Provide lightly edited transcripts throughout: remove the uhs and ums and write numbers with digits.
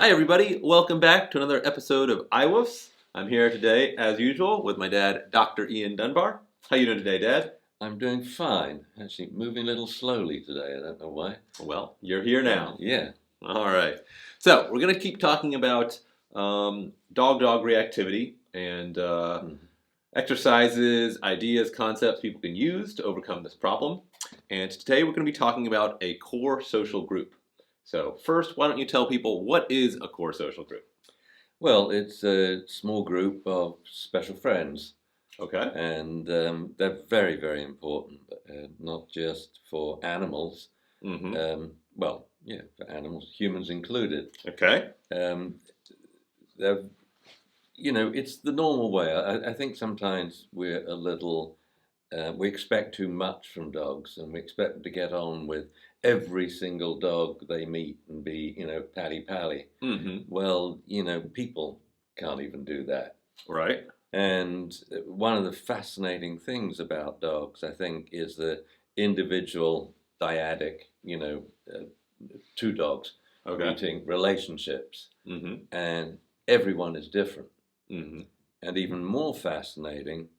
Hi everybody, welcome back to another episode of iWoofs. I'm here today, as usual, with my dad, Dr. Ian Dunbar. How you doing today, Dad? I'm doing fine. Actually, moving a little slowly today. I don't know why. Well, you're here now. Yeah. All right. So, we're going to keep talking about dog-dog reactivity and exercises, ideas, concepts people can use to overcome this problem. And today we're going to be talking about a core social group. So first, why don't you tell people what is a core social group? Well, it's a small group of special friends. Okay. And they're very, very important, not just for animals. Mm-hmm. For animals, humans included. Okay. It's the normal way. I think sometimes we're a little, we expect too much from dogs, and we expect them to get on with every single dog they meet and be, pally-pally. Mm-hmm. Well, people can't even do that. Right. And one of the fascinating things about dogs, I think, is the individual dyadic, two dogs meeting relationships. Mm-hmm. And everyone is different. Mm-hmm. And even more fascinating,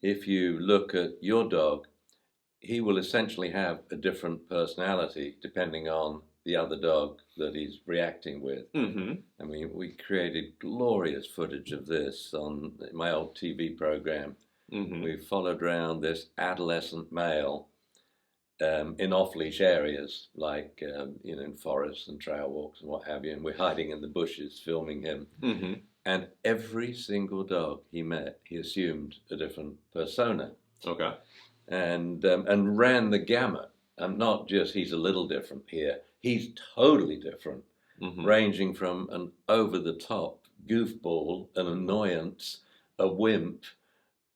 if you look at your dog, he will essentially have a different personality depending on the other dog that he's reacting with. Mm-hmm. I mean, we created glorious footage of this on my old TV program. Mm-hmm. We followed around this adolescent male in off-leash areas, like in forests and trail walks and what have you, and we're hiding in the bushes filming him. Mm-hmm. And every single dog he met, he assumed a different persona. Okay. And ran the gamut. And not just he's a little different here, he's totally different, ranging from an over-the-top goofball, an annoyance, a wimp,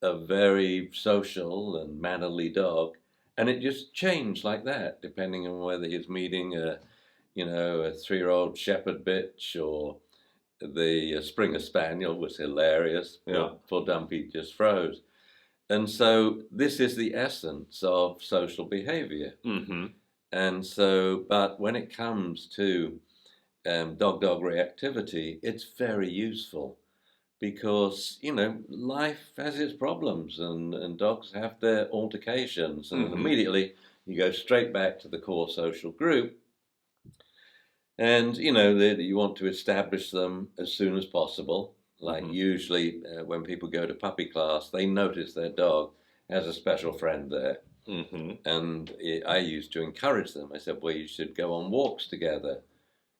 a very social and mannerly dog. And it just changed like that, depending on whether he's meeting a 3-year-old shepherd bitch or the Springer Spaniel was hilarious. Poor Dumpy just froze. And so this is the essence of social behavior. Mm-hmm. And so, but when it comes to dog-dog reactivity, it's very useful because, life has its problems and dogs have their altercations. And immediately you go straight back to the core social group. And, you want to establish them as soon as possible. Like usually when people go to puppy class, they notice their dog has a special friend there. Mm-hmm. And I used to encourage them. I said, well, you should go on walks together,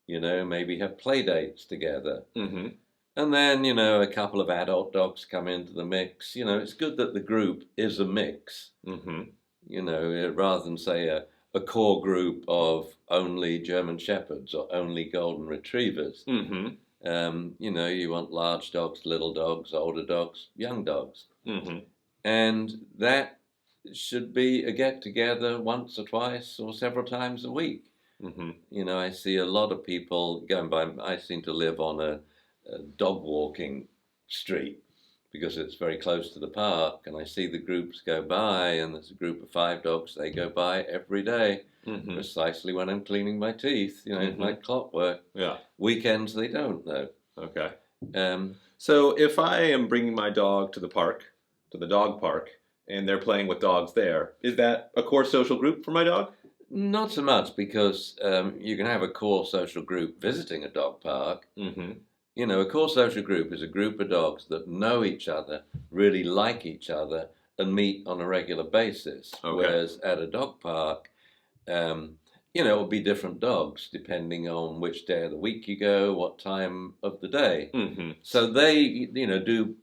maybe have play dates together. Mm-hmm. And then, a couple of adult dogs come into the mix. It's good that the group is a mix, rather than say a core group of only German Shepherds or only Golden Retrievers. Mm-hmm. You want large dogs, little dogs, older dogs, young dogs. Mm-hmm. And that should be a get-together once or twice or several times a week. Mm-hmm. I see a lot of people going by. I seem to live on a dog walking street because it's very close to the park, and I see the groups go by, and there's a group of 5 dogs. They go by every day, precisely when I'm cleaning my teeth, like clockwork. Yeah. Weekends, they don't, though. Okay. So if I am bringing my dog to the park, to the dog park, and they're playing with dogs there, is that a core social group for my dog? Not so much, because you can have a core social group visiting a dog park. Mm-hmm. A core social group is a group of dogs that know each other, really like each other, and meet on a regular basis. Okay. Whereas at a dog park, it will be different dogs depending on which day of the week you go, what time of the day. Mm-hmm. So they, do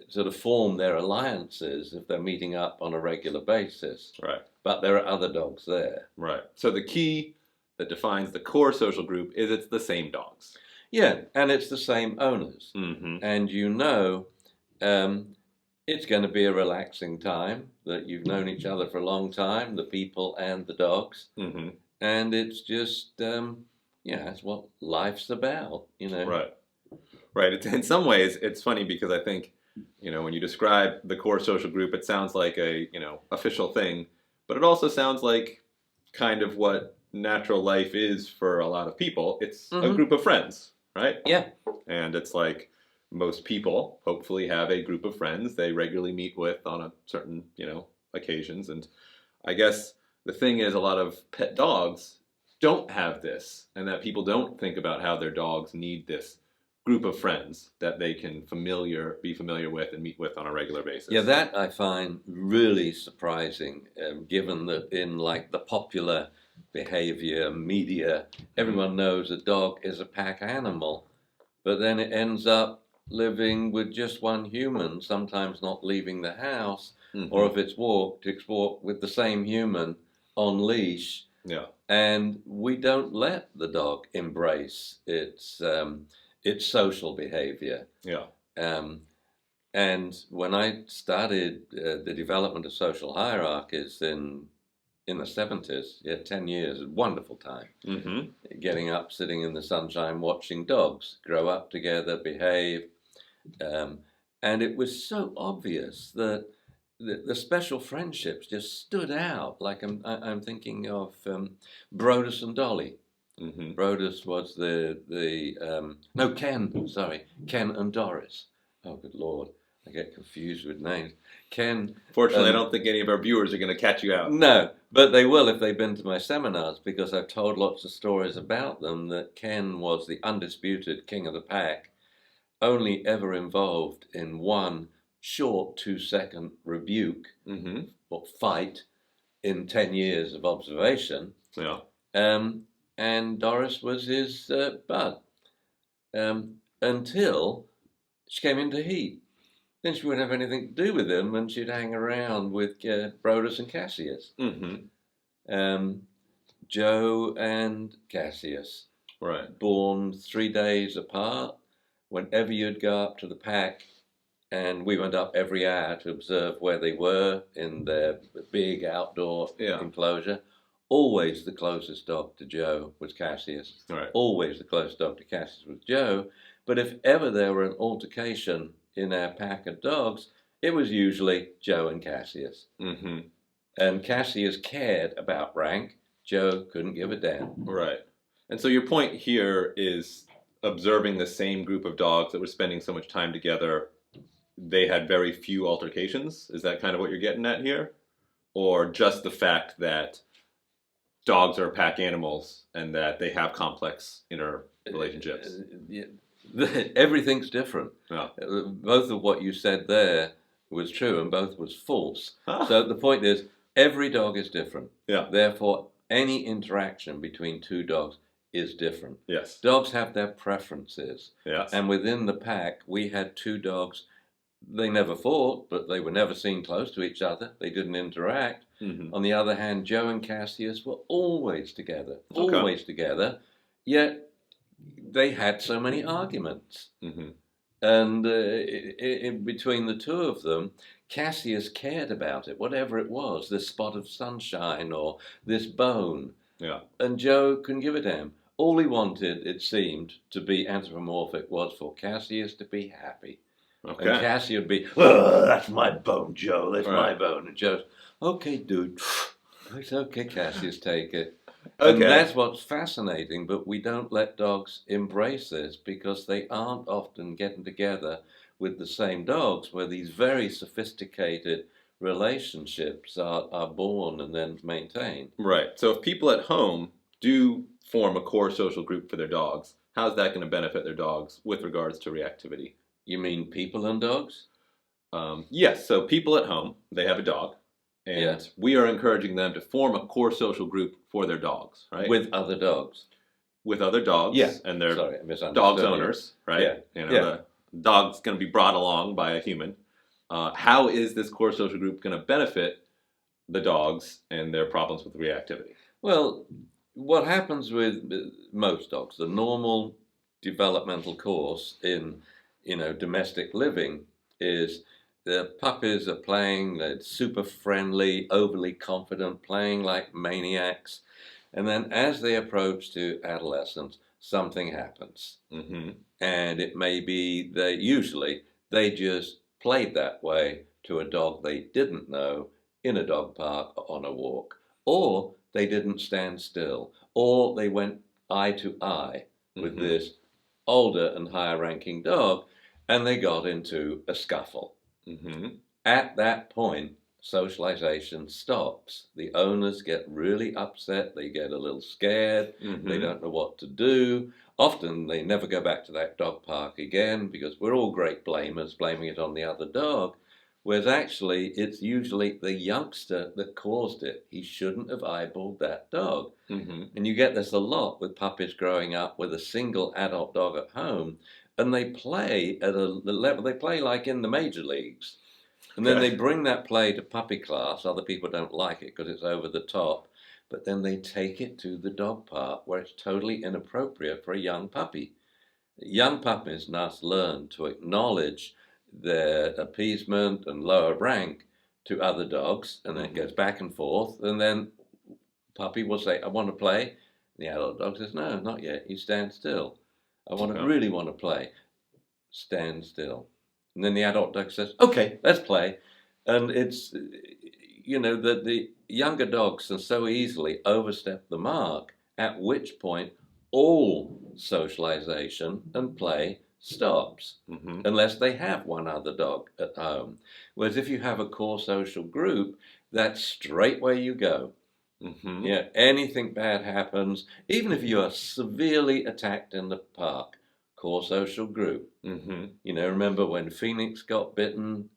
sort of form their alliances if they're meeting up on a regular basis. Right. But there are other dogs there. Right. So the key that defines the core social group is it's the same dogs. Yeah, and it's the same owners. Mm-hmm. And it's going to be a relaxing time, that you've known each other for a long time, the people and the dogs. Mm-hmm. And it's just, that's what life's about, Right. Right. In some ways, it's funny because I think, when you describe the core social group, it sounds like a, official thing, but it also sounds like kind of what natural life is for a lot of people. It's a group of friends. right? Yeah. And it's like most people hopefully have a group of friends they regularly meet with on a certain, occasions. And I guess the thing is, a lot of pet dogs don't have this, and that people don't think about how their dogs need this group of friends that they can be familiar with and meet with on a regular basis. Yeah, that I find really surprising, given that in like the popular behavior media, everyone knows a dog is a pack animal, but then it ends up living with just one human, sometimes not leaving the house, or if it's walked with the same human on leash. Yeah. And we don't let the dog embrace its social behavior. Yeah. And when I started the development of social hierarchies in the 70s, 10 years, a wonderful time. Getting up, sitting in the sunshine, watching dogs grow up together, behave. And it was so obvious that the special friendships just stood out. Like I'm thinking of Brodus and Dolly. Brodus was Ken and Doris. Oh, good Lord. I get confused with names. Ken. Fortunately, I don't think any of our viewers are going to catch you out. No, but they will if they've been to my seminars, because I've told lots of stories about them. That Ken was the undisputed king of the pack, only ever involved in one short 2-second rebuke or fight in 10 years of observation. Yeah. And Doris was his bud until she came into heat. Then she wouldn't have anything to do with him, and she'd hang around with Brodus and Cassius. Joe and Cassius, right, born 3 days apart. Whenever you'd go up to the pack, and we went up every hour to observe where they were in their big outdoor enclosure, always the closest dog to Joe was Cassius. Right. Always the closest dog to Cassius was Joe. But if ever there were an altercation in our pack of dogs, it was usually Joe and Cassius. And Cassius cared about rank. Joe couldn't give a damn. Right. And so your point here is observing the same group of dogs that were spending so much time together, they had very few altercations. Is that kind of what you're getting at here? Or just the fact that dogs are pack animals and that they have complex inner relationships? Everything's different. Yeah. Both of what you said there was true and both was false. Ah. So the point is, every dog is different. Yeah. Therefore, any interaction between two dogs is different. Yes. Dogs have their preferences. Yes. And within the pack, we had two dogs. They never fought, but they were never seen close to each other. They didn't interact. On the other hand, Joe and Cassius were always together. Always together. Yet they had so many arguments. And in between the two of them, Cassius cared about it, whatever it was, this spot of sunshine or this bone. Yeah. And Joe couldn't give a damn. All he wanted, it seemed, to be anthropomorphic was for Cassius to be happy. Okay. And Cassie would be, oh, that's my bone, Joe, that's my bone. And Joe's, okay, dude. It's okay, Cassius, take it. Okay. And that's what's fascinating, but we don't let dogs embrace this because they aren't often getting together with the same dogs where these very sophisticated relationships are born and then maintained. Right. So if people at home do form a core social group for their dogs, how's that going to benefit their dogs with regards to reactivity? You mean people and dogs? Yes. So people at home, they have a dog. And we are encouraging them to form a core social group for their dogs, right? With other dogs. With other dogs. Yeah. And their dogs owners, right? Yeah. The dog's going to be brought along by a human. How is this core social group going to benefit the dogs and their problems with reactivity? Well, what happens with most dogs, the normal developmental course in, domestic living is the puppies are playing, they're super friendly, overly confident, playing like maniacs. And then as they approach to adolescence, something happens. And it may be they just played that way to a dog they didn't know in a dog park or on a walk. Or they didn't stand still. Or they went eye to eye with this older and higher ranking dog, and they got into a scuffle. At that point, socialization stops. The owners get really upset. They get a little scared. They don't know what to do. Often they never go back to that dog park again because we're all great blamers, blaming it on the other dog. Whereas actually, it's usually the youngster that caused it. He shouldn't have eyeballed that dog. And you get this a lot with puppies growing up with a single adult dog at home, and they play at a level, they play like in the major leagues. And then they bring that play to puppy class. Other people don't like it because it's over the top. But then they take it to the dog park where it's totally inappropriate for a young puppy. Young puppies must learn to acknowledge their appeasement and lower rank to other dogs, and then it goes back and forth. And then puppy will say, I want to play. And the adult dog says, no, not yet. You stand still. I really want to play. Stand still. And then the adult dog says, okay, let's play. And it's, that the younger dogs can so easily overstep the mark, at which point all socialization and play stops, unless they have one other dog at home. Whereas if you have a core social group, that's straight where you go. Yeah, anything bad happens, even if you are severely attacked in the park, core social group. Remember when Phoenix got bitten,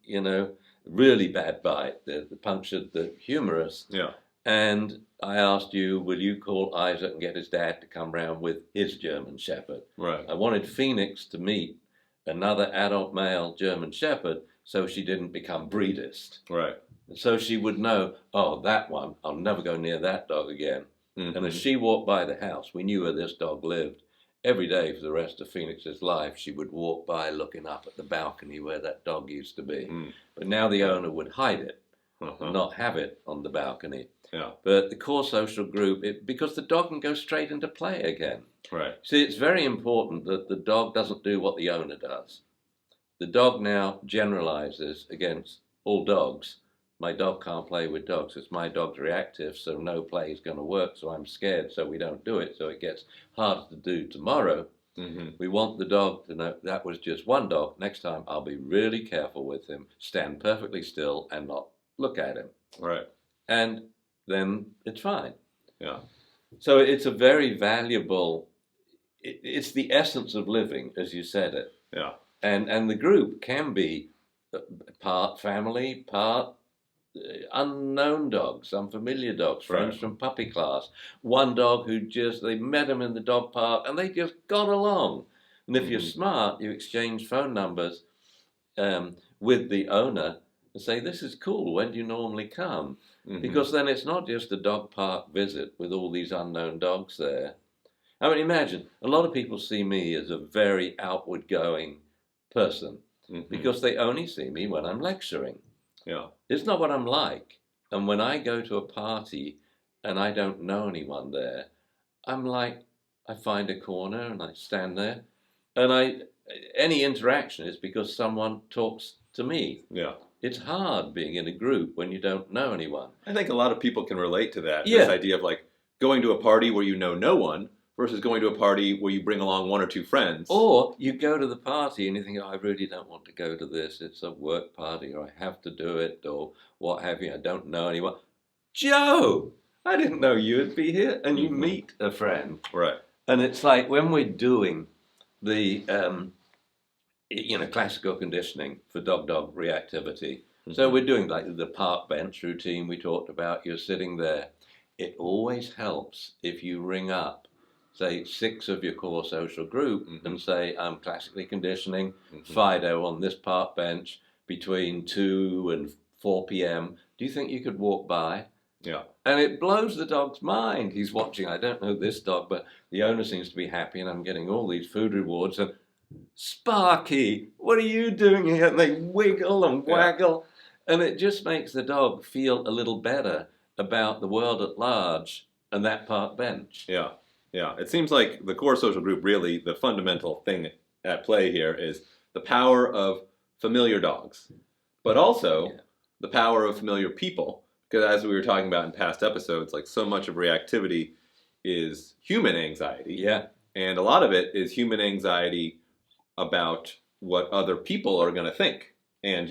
really bad bite, the punctured the humerus. Yeah. And I asked you, will you call Isaac and get his dad to come round with his German Shepherd? Right. I wanted Phoenix to meet another adult male German Shepherd so she didn't become breedist. Right. And so she would know, oh, that one, I'll never go near that dog again. And as she walked by the house, we knew where this dog lived. Every day for the rest of Phoenix's life, she would walk by looking up at the balcony where that dog used to be. But now the owner would hide it, not have it on the balcony. Yeah. But the core social group, because the dog can go straight into play again. Right. See, it's very important that the dog doesn't do what the owner does. The dog now generalizes against all dogs. My dog can't play with dogs. It's my dog's reactive, so no play is going to work, so I'm scared, so we don't do it, so it gets harder to do tomorrow. We want the dog to know that was just one dog. Next time, I'll be really careful with him, stand perfectly still, and not look at him. Right. And then it's fine. Yeah. So it's a very valuable, it's the essence of living, as you said it. Yeah. And the group can be part family, part unknown dogs, unfamiliar dogs, friends from puppy class. One dog who they met him in the dog park and they just got along. And if you're smart, you exchange phone numbers with the owner and say, this is cool, when do you normally come? Because then it's not just a dog park visit with all these unknown dogs there. I mean, imagine, a lot of people see me as a very outward going person because they only see me when I'm lecturing. Yeah. It's not what I'm like. And when I go to a party and I don't know anyone there, I'm like, I find a corner and I stand there. And any interaction is because someone talks to me. Yeah. It's hard being in a group when you don't know anyone. I think a lot of people can relate to that. Yeah. This idea of like going to a party where you know no one versus going to a party where you bring along one or two friends. Or you go to the party and you think, oh, I really don't want to go to this. It's a work party, or I have to do it, or what have you. I don't know anyone. Joe, I didn't know you would be here. And you meet a friend. Right. And it's like when we're doing the, classical conditioning for dog-dog reactivity. So we're doing like the park bench routine we talked about. You're sitting there. It always helps if you ring up, say, 6 of your core social group and say, I'm classically conditioning Fido on this park bench between 2 and 4 p.m. Do you think you could walk by? Yeah. And it blows the dog's mind. He's watching, I don't know this dog, but the owner seems to be happy and I'm getting all these food rewards. And Sparky, what are you doing here? And they wiggle and waggle. And it just makes the dog feel a little better about the world at large and that park bench. Yeah. Yeah. It seems like the core social group, really, the fundamental thing at play here is the power of familiar dogs, but also the power of familiar people. Because as we were talking about in past episodes, like so much of reactivity is human anxiety. Yeah. And a lot of it is human anxiety about what other people are going to think. And,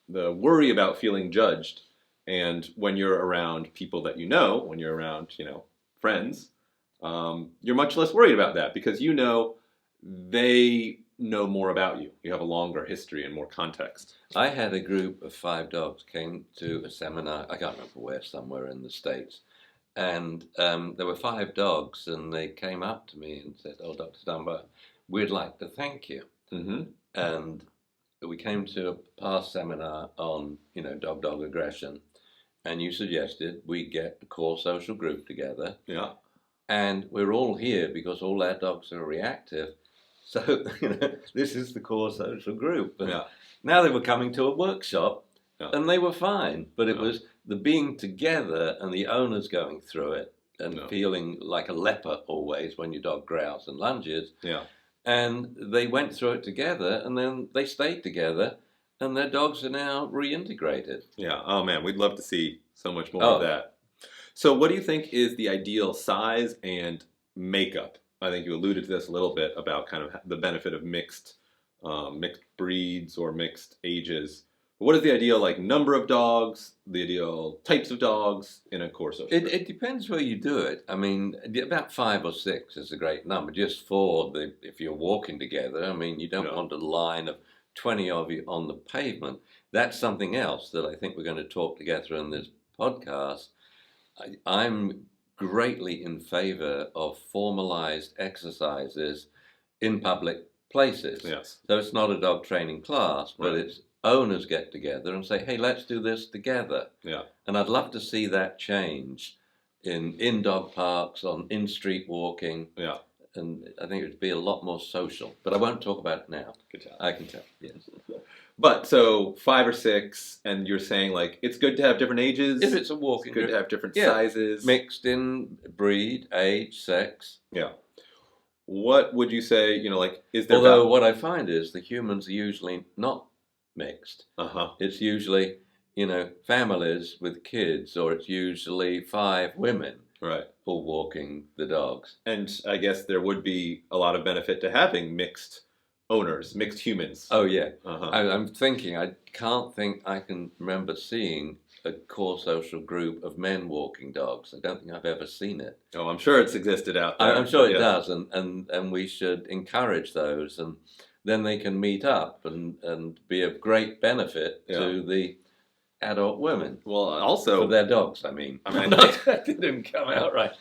the worry about feeling judged. And when you're around people that when you're around, friends, you're much less worried about that because they know more about you. You have a longer history and more context. I had a group of 5 dogs came to a seminar, I can't remember where, somewhere in the States. And there were 5 dogs, and they came up to me and said, "Oh, Dr. Dunbar, we'd like to thank you." Mm-hmm. And we came to a past seminar on, dog-dog aggression, and you suggested we get a core social group together. Yeah. And we're all here because all our dogs are reactive. So, this is the core social group. And now they were coming to a workshop, and they were fine. But it was the being together and the owners going through it and feeling like a leper always when your dog growls and lunges. Yeah. And they went through it together, and then they stayed together, and their dogs are now reintegrated. Yeah. Oh, man, we'd love to see so much more of that. So what do you think is the ideal size and makeup? I think you alluded to this a little bit about kind of the benefit of mixed breeds or mixed ages. What is the ideal number of dogs, the ideal types of dogs in a core social group? It depends where you do it. I mean, about 5 or 6 is a great number, just for if you're walking together. I mean, you don't want a line of 20 of you on the pavement. That's something else that I think we're going to talk together in this podcast. I'm greatly in favor of formalized exercises in public places. Yes. So it's not a dog training class, but it's owners get together and say, "Hey, let's do this together." Yeah. And I'd love to see that change in dog parks, in street walking. Yeah. And I think it would be a lot more social. But I won't talk about it now. Good job. I can tell, yes. But so 5 or 6, and you're saying it's good to have different ages? If it's a walking it's good group, to have different sizes. Mixed in breed, age, sex. Yeah. What would you say, is there... Although what I find is the humans are usually not mixed. Uh-huh. It's usually, families with kids, or it's usually 5 women. Right. For walking the dogs. And I guess there would be a lot of benefit to having mixed owners, mixed humans. Oh, yeah. Uh-huh. I'm thinking, I can't think I can remember seeing a core social group of men walking dogs. I don't think I've ever seen it. Oh, I'm sure it's existed out there. I'm sure it does, and we should encourage those, and then they can meet up and be of great benefit to the adult women. Well, also... For their dogs, I mean. That didn't come out right.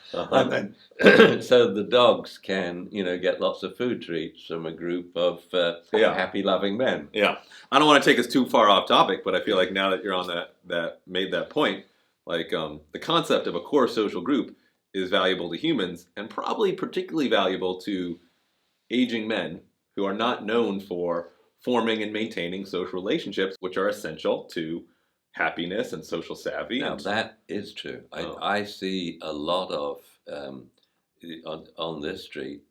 So the dogs can, get lots of food treats from a group of happy, loving men. Yeah. I don't want to take us too far off topic, but I feel like now that you're on that made that point, the concept of a core social group is valuable to humans and probably particularly valuable to aging men who are not known for forming and maintaining social relationships, which are essential to happiness and social savvy. Now, that is true. I see a lot of, on this street,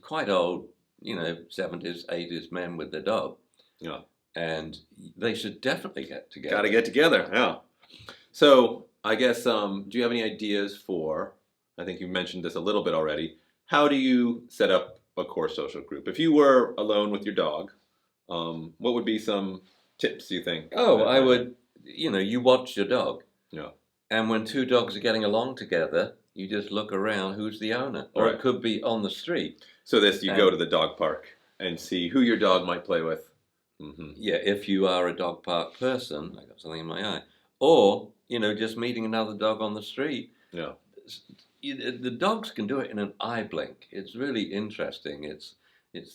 quite old, 70s, 80s men with their dog. Yeah. And they should definitely get together. Got to get together, yeah. So, I guess, do you have any ideas for, I think you mentioned this a little bit already, how do you set up a core social group? If you were alone with your dog, what would be some tips, you think? Oh, I would, you watch your dog. Yeah. And when 2 dogs are getting along together, you just look around who's the owner. Or it could be on the street. So you go to the dog park and see who your dog might play with. Mm-hmm. Yeah, if you are a dog park person, I got something in my eye. Or, just meeting another dog on the street. Yeah. The dogs can do it in an eye blink. It's really interesting. It's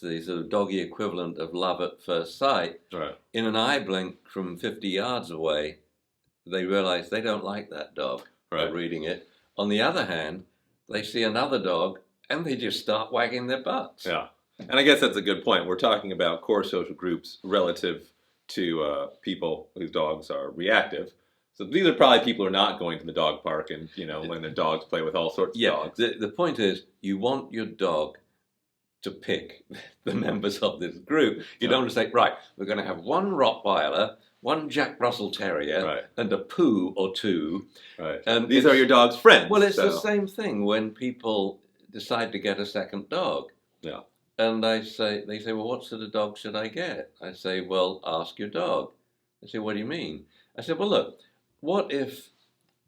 the sort of doggy equivalent of love at first sight. Right. In an eye blink from 50 yards away, they realize they don't like that dog. Right. Reading it. On the other hand, they see another dog and they just start wagging their butts. Yeah. And I guess that's a good point. We're talking about core social groups relative to people whose dogs are reactive. So these are probably people who are not going to the dog park and, when their dogs play with all sorts of dogs. The point is, you want your dog to pick the members of this group. You don't want to say, right, we're going to have one Rottweiler, one Jack Russell Terrier, and a poo or 2. Right. And these are your dog's friends. Well, it's the same thing when people decide to get a second dog. Yeah. And they say, well, what sort of dog should I get? I say, well, ask your dog. They say, what do you mean? I said, well, look, what if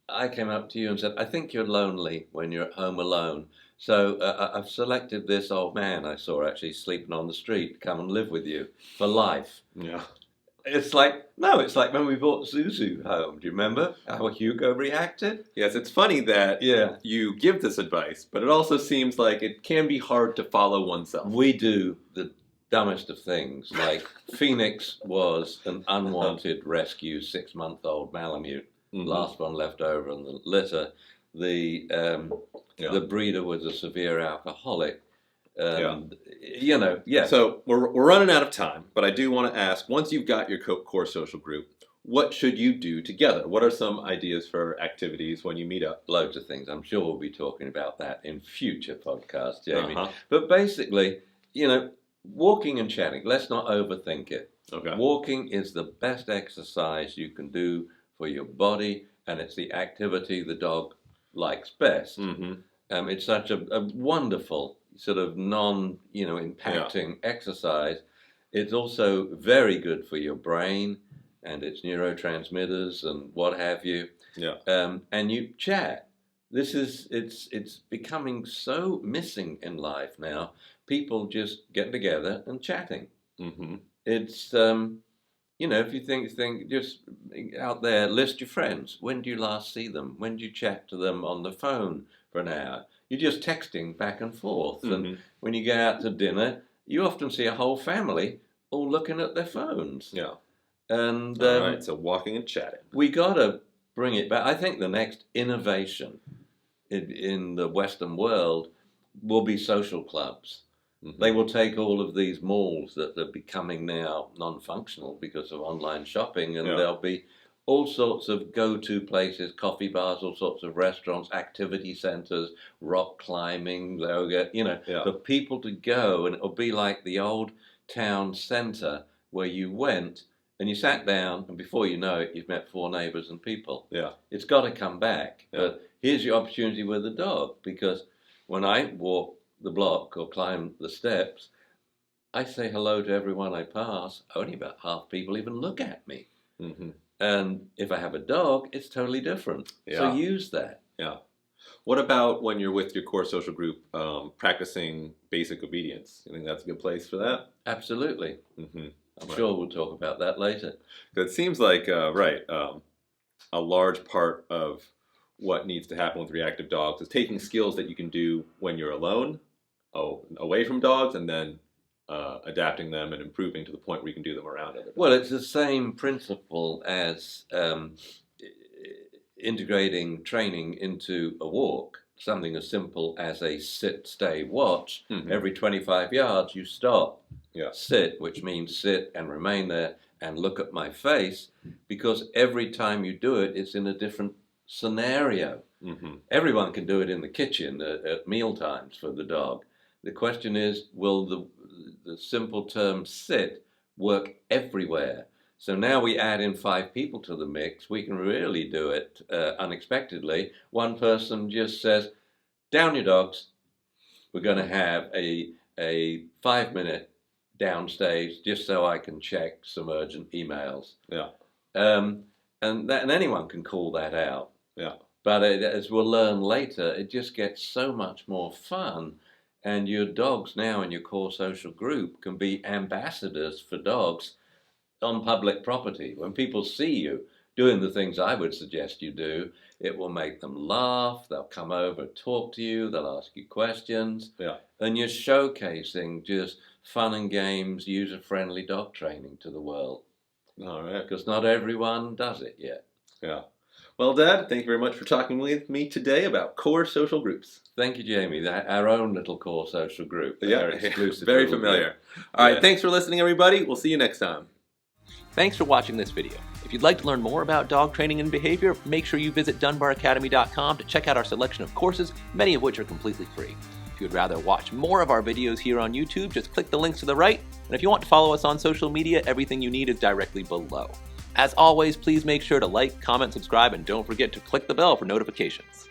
I came up to you and said, I think you're lonely when you're at home alone. So I've selected this old man I saw actually sleeping on the street to come and live with you for life. Yeah. It's like, no, it's like when we brought Zuzu home. Do you remember how Hugo reacted? Yes, it's funny that you give this advice, but it also seems like it can be hard to follow oneself. We do the dumbest of things. Like Phoenix was an unwanted rescue 6-month-old Malamute. Last one left over in the litter. The breeder was a severe alcoholic. You know, yeah. So we're running out of time, but I do want to ask, once you've got your core social group, what should you do together? What are some ideas for activities when you meet up? Loads of things. I'm sure we'll be talking about that in future podcasts, Jamie. But basically, you know, walking and chatting. Let's not overthink it. Okay. Walking is the best exercise you can do for your body, and it's the activity the dog likes best. It's such a wonderful sort of impacting exercise. It's also very good for your brain and its neurotransmitters and what have you. Yeah. And you chat. It's becoming so missing in life now. People just getting together and chatting. It's if you think just out there, list your friends. When do you last see them? When do you chat to them on the phone for an hour? You're just texting back and forth. And when you go out to dinner, you often see a whole family all looking at their phones. Yeah. And all right, so walking and chatting. We got to bring it back. I think the next innovation in the Western world will be social clubs. They will take all of these malls that are becoming now non-functional because of online shopping, and there'll be all sorts of go-to places, coffee bars, all sorts of restaurants, activity centers, rock climbing, yoga, for people to go, and it'll be like the old town center where you went and you sat down, and before you know it, you've met 4 neighbors and people. Yeah. It's got to come back. Yeah. But here's your opportunity with a dog, because when I walk the block or climb the steps, I say hello to everyone I pass. Only about half people even look at me. And if I have a dog, it's totally different. Yeah. So use that. Yeah. What about when you're with your core social group, practicing basic obedience? You think that's a good place for that? Absolutely. I'm sure we'll talk about that later. It seems like, a large part of what needs to happen with reactive dogs is taking skills that you can do when you're alone, away from dogs, and then adapting them and improving to the point where you can do them around other dogs. Well, it's the same principle as integrating training into a walk. Something as simple as a sit, stay, watch. Every 25 yards you stop. Yeah. Sit, which means sit and remain there and look at my face, because every time you do it, it's in a different scenario. Everyone can do it in the kitchen at meal times for the dog. The question is, will the simple term sit work everywhere? So now we add in 5 people to the mix. We can really do it unexpectedly. One person just says, down your dogs. We're going to have a 5-minute downstage just so I can check some urgent emails. Yeah. And anyone can call that out. Yeah. But as we'll learn later, it just gets so much more fun. And your dogs now in your core social group can be ambassadors for dogs on public property. When people see you doing the things I would suggest you do, it will make them laugh. They'll come over and talk to you. They'll ask you questions. Yeah. And you're showcasing just fun and games, user-friendly dog training to the world. All right. Because not everyone does it yet. Yeah. Well, Dad, thank you very much for talking with me today about core social groups. Thank you, Jamie. Our own little core social group. Yeah, exclusive. Very familiar. All right, thanks for listening, everybody. We'll see you next time. Thanks for watching this video. If you'd like to learn more about dog training and behavior, make sure you visit DunbarAcademy.com to check out our selection of courses, many of which are completely free. If you'd rather watch more of our videos here on YouTube, just click the links to the right. And if you want to follow us on social media, everything you need is directly below. As always, please make sure to like, comment, subscribe, and don't forget to click the bell for notifications.